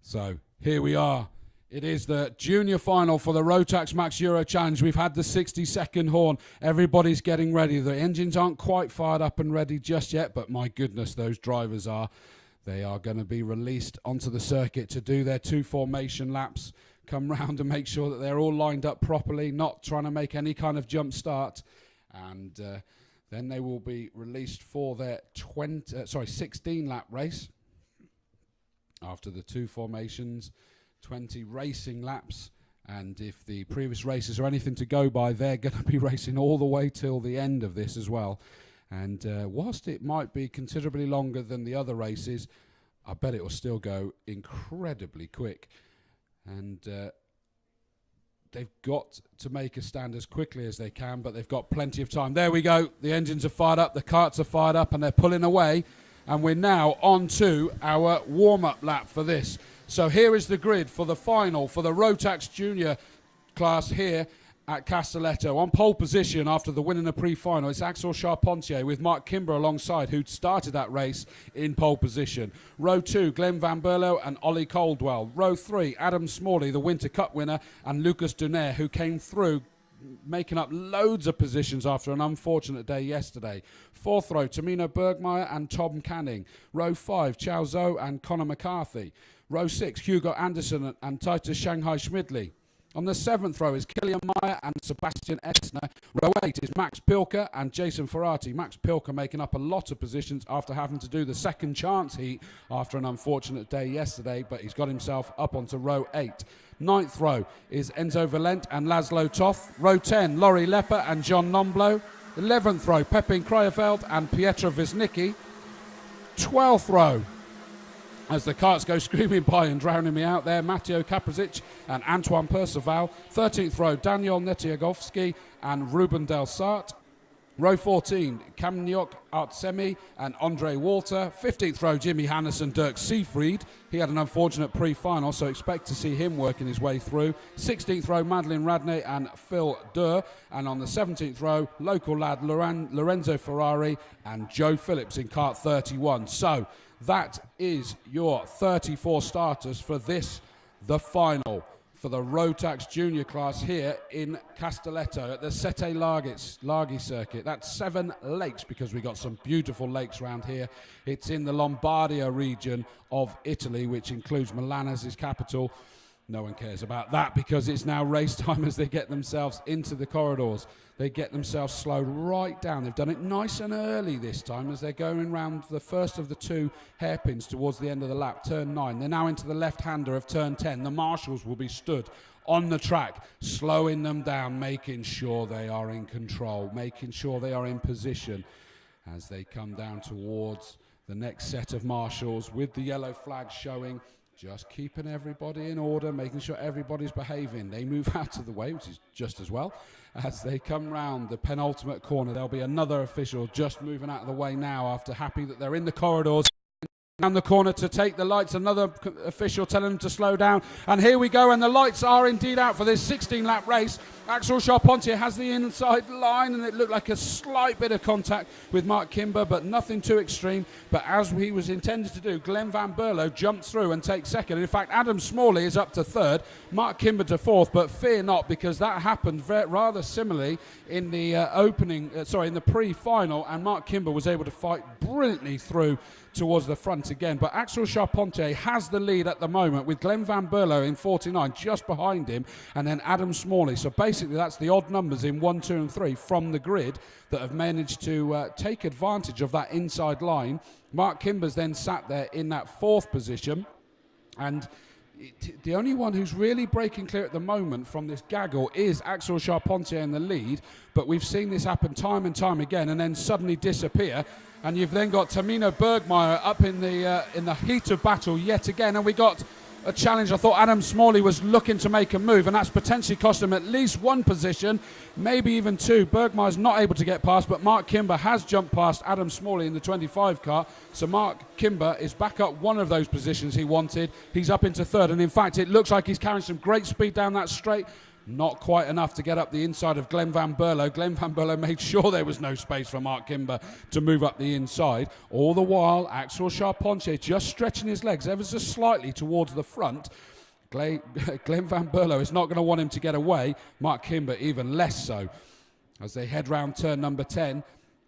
So here we are. It is the junior final for the Rotax Max Euro Challenge. We've had the 60-second horn. Everybody's getting ready. The engines aren't quite fired up and ready just yet, but my goodness, those drivers are. They are going to be released onto the circuit to do their 2 formation laps, come round and make sure that they're all lined up properly, not trying to make any kind of jump start. And then they will be released for their 16-lap race. After the 2 formations, 20 racing laps, and if the previous races are anything to go by, they're going to be racing all the way till the end of this as well. And whilst it might be considerably longer than the other races, I bet it will still go incredibly quick. And they've got to make a stand as quickly as they can, but they've got plenty of time. There we go. The engines are fired up, the karts are fired up, and they're pulling away. And we're now on to our warm-up lap for this. So here is the grid for the final for the Rotax Junior class here at Castelletto. On pole position after the win in the pre-final, it's Axel Charpentier with Mark Kimber alongside, who'd started that race in pole position. Row 2, Glenn Van Berlo and Ollie Coldwell. Row 3, Adam Smalley, the Winter Cup winner, and Lucas Dunaire, who came through making up loads of positions after an unfortunate day yesterday. 4th row, Tamino Bergmeyer and Tom Canning. Row 5, Chao Zhou and Connor McCarthy. Row 6, Hugo Anderson and Titus Shanghai Schmidli. On the 7th row is Killian Meyer and Sebastian Essner. Row 8 is Max Pilker and Jasin Ferati. Max Pilker making up a lot of positions after having to do the second chance heat after an unfortunate day yesterday, but he's got himself up onto row 8. 9th row is Enzo Valent and Laszlo Toth. Row 10, Laurie Lepper and John Nomblo. 11th row, Pepin Krajefeld and Pietro Wisnicki. 12th row, as the karts go screaming by and drowning me out there, Matteo Kaprasic and Antoine Perceval. 13th row, Daniel Netiagovsky and Ruben Del Sart. Row 14, Kamniok Artsemi and Andre Walter. 15th row, Jimmy Hannes and Dirk Seefried. He had an unfortunate pre-final, so expect to see him working his way through. 16th row, Madeline Radney and Phil Durr. And on the 17th row, local lad Lorenzo Ferrari and Joe Phillips in kart 31. So that is your 34 starters for this, the final for the Rotax Junior class here in Castelletto at the Sette Laghi circuit. That's 7 lakes, because we got some beautiful lakes around here. It's in the Lombardia region of Italy, which includes Milan as its capital. No one cares about that because it's now race time as they get themselves into the corridors. They get themselves slowed right down. They've done it nice and early this time as they're going round the first of the 2 hairpins towards the end of the lap, turn 9. They're now into the left-hander of turn 10. The marshals will be stood on the track, slowing them down, making sure they are in control, making sure they are in position as they come down towards the next set of marshals with the yellow flag showing. Just keeping everybody in order, making sure everybody's behaving. They move out of the way, which is just as well. As they come round the penultimate corner, there'll be another official just moving out of the way now after happy that they're in the corridors. Down the corner to take the lights, another official telling them to slow down. And here we go, and the lights are indeed out for this 16-lap race. Axel Charpentier has the inside line, and it looked like a slight bit of contact with Mark Kimber, but nothing too extreme. But as he was intended to do, Glenn Van Berlo jumped through and takes second. In fact, Adam Smalley is up to 3rd, Mark Kimber to 4th, but fear not, because that happened rather similarly in the in the pre-final, and Mark Kimber was able to fight brilliantly through towards the front again. But Axel Charpentier has the lead at the moment, with Glenn Van Berlo in 49 just behind him, and then Adam Smalley. So basically that's the odd numbers in 1, 2 and 3 from the grid that have managed to take advantage of that inside line. Mark Kimber's then sat there in that 4th position, and the only one who's really breaking clear at the moment from this gaggle is Axel Charpentier in the lead, but we've seen this happen time and time again and then suddenly disappear. And you've then got Tamino Bergmeyer up in the heat of battle yet again, and we got a challenge. I thought Adam Smalley was looking to make a move, and that's potentially cost him at least 1 position, maybe even 2. Bergmeyer's not able to get past, but Mark Kimber has jumped past Adam Smalley in the 25 car. So Mark Kimber is back up 1 of those positions he wanted. He's up into 3rd, and in fact it looks like he's carrying some great speed down that straight. Not quite enough to get up the inside of Glenn Van Berlo. Glenn Van Berlo made sure there was no space for Mark Kimber to move up the inside. All the while, Axel Charpentier just stretching his legs ever so slightly towards the front. Glenn Van Berlo is not going to want him to get away. Mark Kimber even less so. As they head round turn number 10,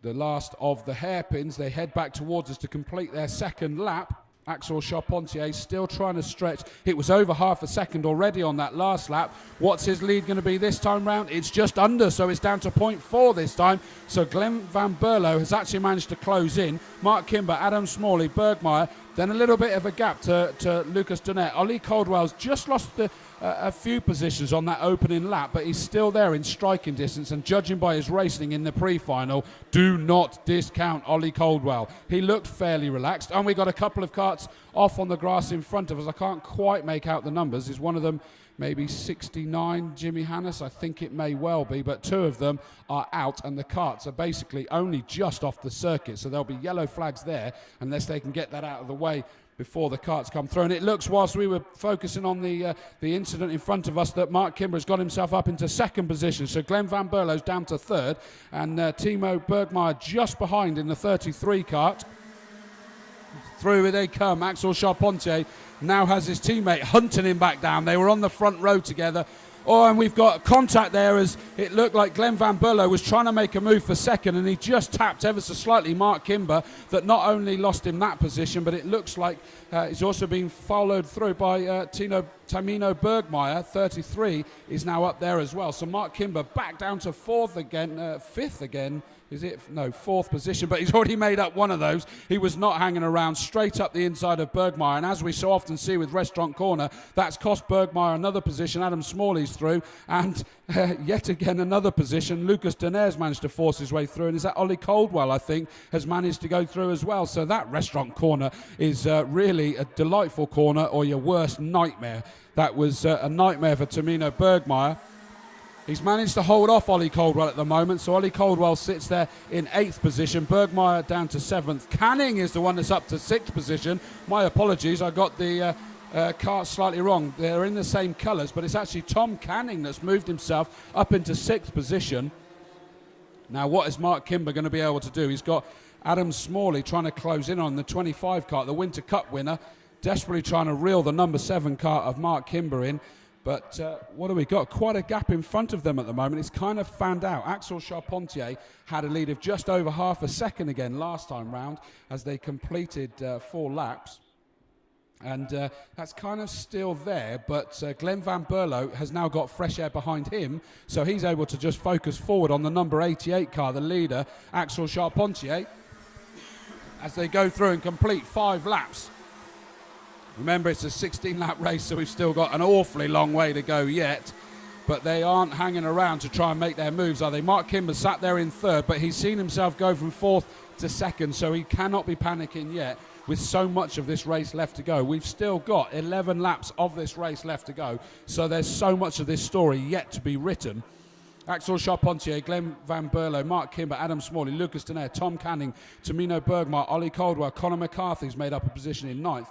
the last of the hairpins, they head back towards us to complete their second lap. Axel Charpentier still trying to stretch. It was over half a second already on that last lap. What's his lead going to be this time round? It's just under, so it's down to 0.4 this time. So Glenn Van Berlo has actually managed to close in. Mark Kimber, Adam Smalley, Bergmeyer, then a little bit of a gap to Lucas Donnet. Ollie Caldwell's just lost a few positions on that opening lap, but he's still there in striking distance, and judging by his racing in the pre-final, do not discount Ollie Caldwell. He looked fairly relaxed, and we got a couple of karts off on the grass in front of us. I can't quite make out the numbers. Is one of them maybe 69, Jimmy Hannes? I think it may well be, but two of them are out, and the karts are basically only just off the circuit, so there'll be yellow flags there unless they can get that out of the way before the karts come through. And it looks, whilst we were focusing on the incident in front of us, that Mark Kimber has got himself up into second position. So Glenn Van Berlo's down to third, and Timo Bergmeyer just behind in the 33 kart. Through they come. Axel Charpentier now has his teammate hunting him back down. They were on the front row together. Oh, and we've got contact there, as it looked like Glenn Van Berlo was trying to make a move for second, and he just tapped ever so slightly Mark Kimber, that not only lost him that position, but it looks like he's also been followed through by Tamino Bergmeyer. 33 is now up there as well. So Mark Kimber back down to fifth again. Is it? No, fourth position, but he's already made up one of those. He was not hanging around, straight up the inside of Bergmeyer, and as we so often see with Restaurant Corner, that's cost Bergmeyer another position. Adam Smalley's through, and yet again another position. Lucas Donner's managed to force his way through, and is that Ollie Caldwell, I think, has managed to go through as well. So that Restaurant Corner is really a delightful corner, or your worst nightmare. That was a nightmare for Tamino Bergmeyer. He's managed to hold off Ollie Caldwell at the moment, so Ollie Caldwell sits there in 8th position. Bergmeyer down to 7th. Canning is the one that's up to 6th position. My apologies, I got the kart slightly wrong. They're in the same colours, but it's actually Tom Canning that's moved himself up into 6th position. Now, what is Mark Kimber going to be able to do? He's got Adam Smalley trying to close in on the 25 kart, the Winter Cup winner, desperately trying to reel the number 7 kart of Mark Kimber in. But what do we got? Quite a gap in front of them at the moment. It's kind of fanned out. Axel Charpentier had a lead of just over half a second again last time round as they completed 4 laps. And that's kind of still there, but Glenn Van Berlo has now got fresh air behind him, so he's able to just focus forward on the number 88 car, the leader, Axel Charpentier, as they go through and complete 5 laps. Remember, it's a 16-lap race, so we've still got an awfully long way to go yet. But they aren't hanging around to try and make their moves, are they? Mark Kimber sat there in 3rd, but he's seen himself go from 4th to 2nd, so he cannot be panicking yet with so much of this race left to go. We've still got 11 laps of this race left to go, so there's so much of this story yet to be written. Axel Charpentier, Glenn Van Berlo, Mark Kimber, Adam Smalley, Lucas Donner, Tom Canning, Tamino Bergmeyer, Ollie Caldwell, Conor McCarthy's made up a position in 9th.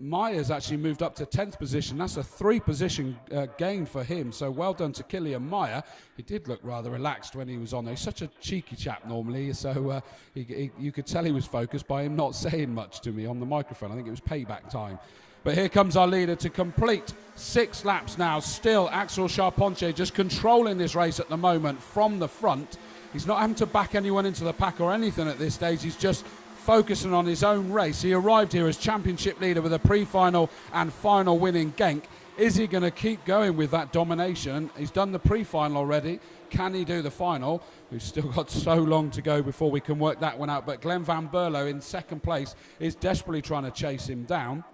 Meyer's actually moved up to 10th position. That's a 3-position gain for him, so well done to Killian Meyer. He did look rather relaxed when he was on there. He's such a cheeky chap normally, so you could tell he was focused by him not saying much to me on the microphone. I think it was payback time. But here comes our leader to complete 6 laps now. Still Axel Charpentier just controlling this race at the moment from the front. He's not having to back anyone into the pack or anything at this stage. He's just focusing on his own race. He arrived here as championship leader with a pre-final and final win in Genk. Is he going to keep going with that domination? He's done the pre-final already. Can he do the final? We've still got so long to go before we can work that one out. But Glenn Van Berlo in 2nd place is desperately trying to chase him down.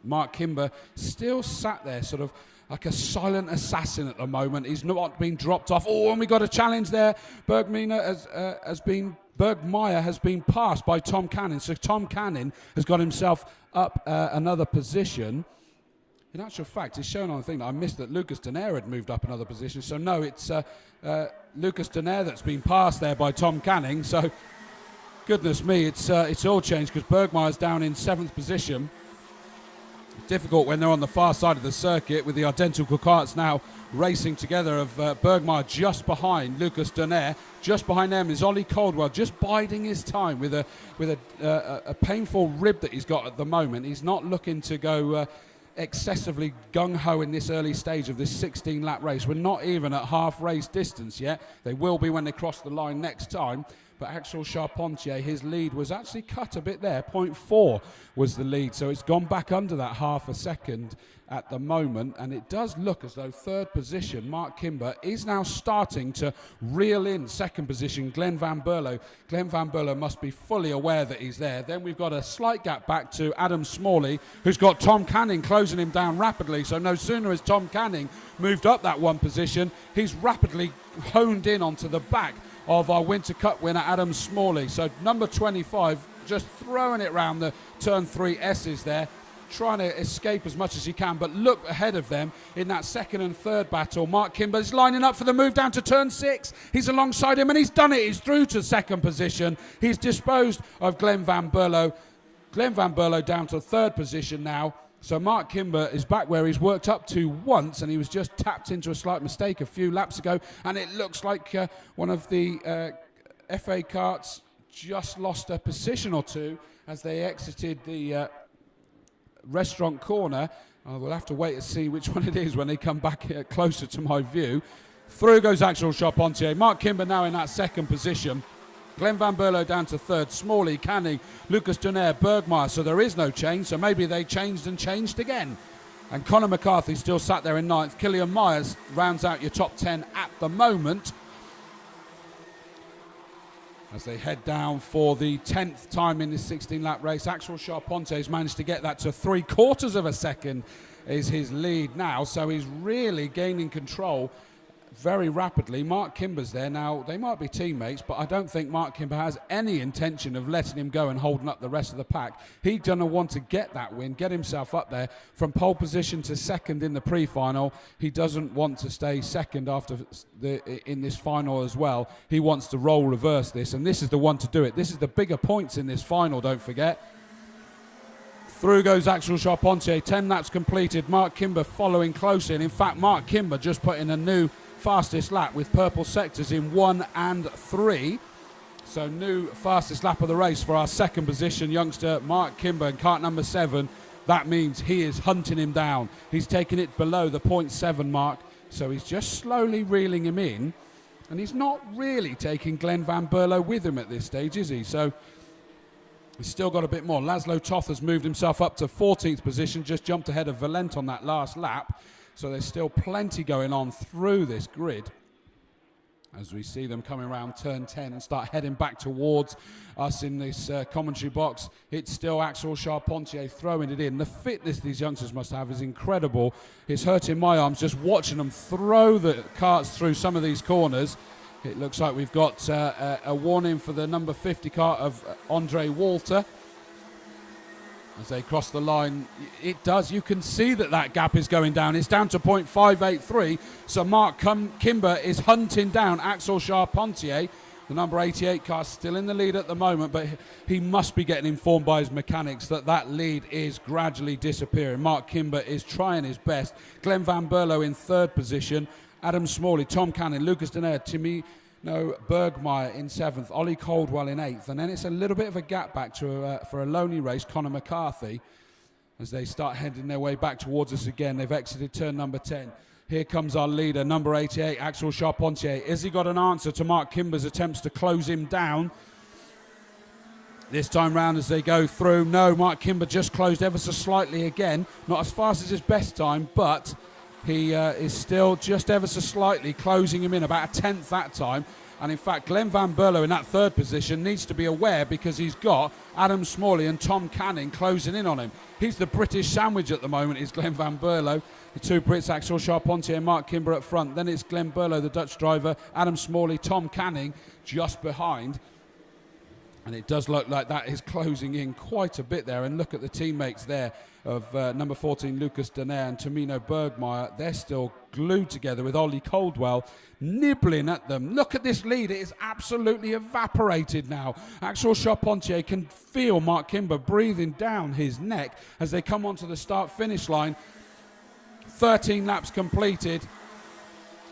Mark Kimber still sat there sort of like a silent assassin at the moment. He's not been dropped off. Oh, and we got a challenge there. Bergmeyer has been passed by Tom Canning. So Tom Canning has got himself up another position. In actual fact, it's shown on the thing that I missed that Lucas Donner had moved up another position. So no, it's Lucas Donner that's been passed there by Tom Canning. So goodness me, it's all changed because Bergmeyer's down in 7th position. Difficult when they're on the far side of the circuit with the identical carts now racing together of Bergmeyer just behind Lucas Donaire. Just behind them is Ollie Caldwell, just biding his time with a painful rib that he's got at the moment. He's not looking to go excessively gung-ho in this early stage of this 16-lap race. We're not even at half race distance yet. They will be when they cross the line next time. But Axel Charpentier, his lead was actually cut a bit there. 0.4 was the lead, so it's gone back under that half a second at the moment. And it does look as though third position, Mark Kimber, is now starting to reel in second position, Glenn Van Berlo. Glenn Van Berlo must be fully aware that he's there. Then we've got a slight gap back to Adam Smalley, who's got Tom Canning closing him down rapidly. So no sooner has Tom Canning moved up that one position, he's rapidly honed in onto the back of our Winter Cup winner, Adam Smalley. So number 25, just throwing it round the turn 3 S's there, trying to escape as much as he can, but look ahead of them in that second and third battle. Mark Kimber is lining up for the move down to turn 6. He's alongside him, and he's done it. He's through to second position. He's disposed of Glenn Van Berlo. Glenn Van Berlo down to third position now. So Mark Kimber is back where he's worked up to once, and he was just tapped into a slight mistake a few laps ago, and it looks like one of the FA carts just lost a position or two as they exited the restaurant corner. We'll have to wait and see which one it is when they come back closer to my view. Through goes Axel Charpentier. Mark Kimber now in that second position. Glenn Van Berlo down to third, Smalley, Canning, Lucas Donaire, Bergmeyer. So there is no change, so maybe they changed and changed again. And Conor McCarthy still sat there in ninth. Killian Myers rounds out your top 10 at the moment as they head down for the 10th time in this 16-lap race. Axel Charpentier has managed to get that to 3/4 of a second is his lead now, so he's really gaining control very rapidly. Mark Kimber's there now. They might be teammates, but I don't think Mark Kimber has any intention of letting him go and holding up the rest of the pack. He's going to want to get that win, get himself up there from pole position to second in the pre-final. He doesn't want to stay second after in this final as well. He wants to role reverse this, and this is the one to do it. This is the bigger points in this final, don't forget. Through goes Axel Charpentier. 10 laps completed. Mark Kimber following close in. In fact, Mark Kimber just put in a new fastest lap with purple sectors in 1 and 3. So new fastest lap of the race for our second position youngster Mark Kimber in cart number 7. That means he is hunting him down. He's taking it below the 0.7 mark, so he's just slowly reeling him in, and he's not really taking Glenn Van Berlo with him at this stage, is he? So he's still got a bit more. Laszlo Toth has moved himself up to 14th position, just jumped ahead of Valent on that last lap. So there's still plenty going on through this grid as we see them coming around turn 10 and start heading back towards us in this commentary box. It's still Axel Charpentier throwing it in. The fitness these youngsters must have is incredible. It's hurting my arms just watching them throw the carts through some of these corners. It looks like we've got a warning for the number 50 cart of Andre Walter. As they cross the line, it does. You can see that gap is going down. It's down to 0.583. So Mark Kimber is hunting down Axel Charpentier. The number 88 car still in the lead at the moment, but he must be getting informed by his mechanics that lead is gradually disappearing. Mark Kimber is trying his best. Glenn Van Berlo in third position. Adam Smalley, Tom Canning, Lucas Donaire, Bergmeyer in 7th, Ollie Caldwell in 8th, and then it's a little bit of a gap back to for a lonely race, Conor McCarthy, as they start heading their way back towards us again. They've exited turn number 10. Here comes our leader, number 88, Axel Charpentier. Has he got an answer to Mark Kimber's attempts to close him down? This time round as they go through, no, Mark Kimber just closed ever so slightly again, not as fast as his best time, but he is still just ever so slightly closing him in, about a 10th that time. And in fact, Glenn Van Berlo in that third position needs to be aware because he's got Adam Smalley and Tom Canning closing in on him. He's the British sandwich at the moment, is Glenn Van Berlo. The two Brits, Axel Charpentier and Mark Kimber up front. Then it's Glenn Berlo, the Dutch driver, Adam Smalley, Tom Canning just behind. And it does look like that is closing in quite a bit there. And look at the teammates there of number 14, Lucas Denaire and Tamino Bergmeyer. They're still glued together with Ollie Coldwell nibbling at them. Look at this lead. It is absolutely evaporated now. Axel Charpentier can feel Mark Kimber breathing down his neck as they come onto the start-finish line. 13 laps completed.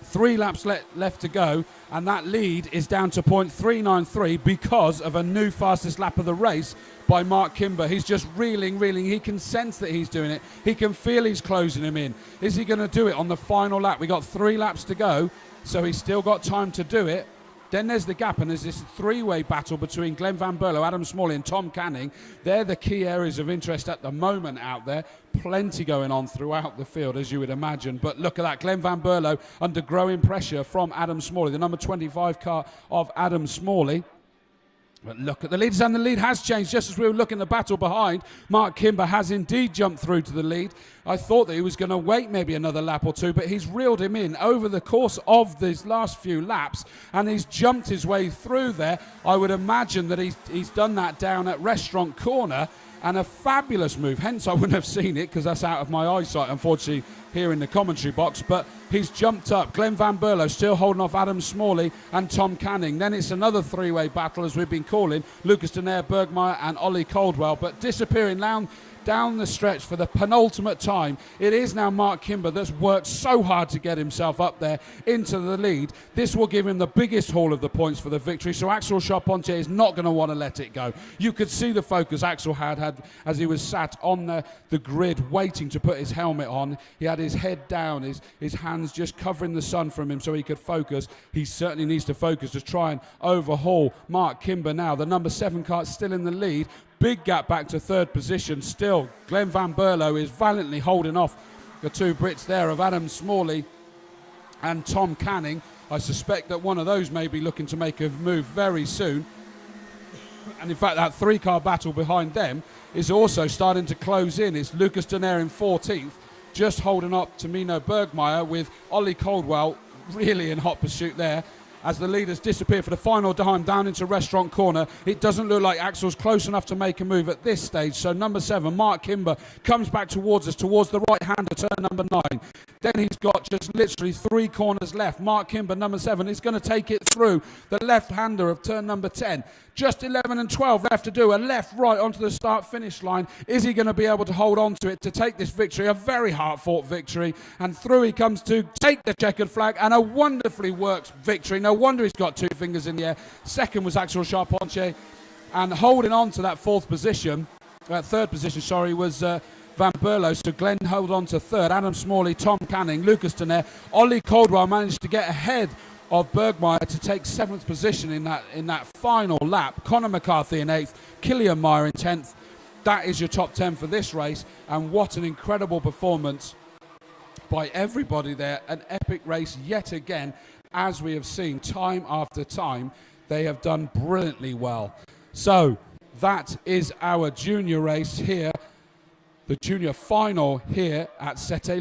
3 laps left to go, and that lead is down to .393 because of a new fastest lap of the race by Mark Kimber. He's just reeling. He can sense that he's doing it. He can feel he's closing him in. Is he going to do it on the final lap? We got 3 laps to go, so he's still got time to do it. Then there's the gap, and there's this 3-way battle between Glenn Van Berlo, Adam Smalley and Tom Canning. They're the key areas of interest at the moment out there. Plenty going on throughout the field, as you would imagine. But look at that, Glenn Van Berlo under growing pressure from Adam Smalley, the number 25 car of Adam Smalley. But look at the leaders, and the lead has changed just as we were looking at the battle behind. Mark Kimber has indeed jumped through to the lead. I thought that he was going to wait maybe another lap or two, but he's reeled him in over the course of these last few laps, and he's jumped his way through there. I would imagine that he's done that down at Restaurant Corner, and a fabulous move. Hence, I wouldn't have seen it because that's out of my eyesight, unfortunately, here in the commentary box. But he's jumped up. Glenn Van Berlo still holding off Adam Smalley and Tom Canning. Then it's another 3-way battle, as we've been calling. Lucas Denaire, Bergmeyer and Ollie Coldwell. But disappearing down the stretch for the penultimate time. It is now Mark Kimber that's worked so hard to get himself up there into the lead. This will give him the biggest haul of the points for the victory, so Axel Charpentier is not going to want to let it go. You could see the focus Axel had as he was sat on the grid waiting to put his helmet on. He had his head down, his hands just covering the sun from him so he could focus. He certainly needs to focus to try and overhaul Mark Kimber now. The number 7 car is still in the lead. Big gap back to 3rd position. Still, Glenn Van Berlo is valiantly holding off the 2 Brits there of Adam Smalley and Tom Canning. I suspect that one of those may be looking to make a move very soon. And in fact, that 3-car battle behind them is also starting to close in. It's Lucas Denaire in 14th, just holding up Tamino Bergmeyer, with Ollie Coldwell really in hot pursuit there. As the leaders disappear for the final time down into Restaurant Corner, it doesn't look like Axel's close enough to make a move at this stage. So number 7, Mark Kimber, comes back towards us, towards the right-hander, turn number 9. Then he's got just literally 3 corners left. Mark Kimber, number 7, is going to take it through the left-hander of turn number 10. Just 11 and 12 left to do. A left-right onto the start-finish line. Is he going to be able to hold on to it to take this victory? A very hard-fought victory. And through he comes to take the checkered flag, and a wonderfully worked victory. No wonder he's got 2 fingers in the air. Second was Axel Charpentier. And holding on to that 3rd position, was Van Berlo. So Glenn held on to 3rd. Adam Smalley, Tom Canning, Lucas Denaire. Ollie Coldwell managed to get ahead of Bergmeyer to take 7th position in that final lap. Conor McCarthy in 8th, Killian Meyer in 10th. That is your top 10 for this race, and what an incredible performance by everybody there. An epic race yet again, as we have seen time after time. They have done brilliantly well. So that is our junior race here, the junior final here at Castelletto.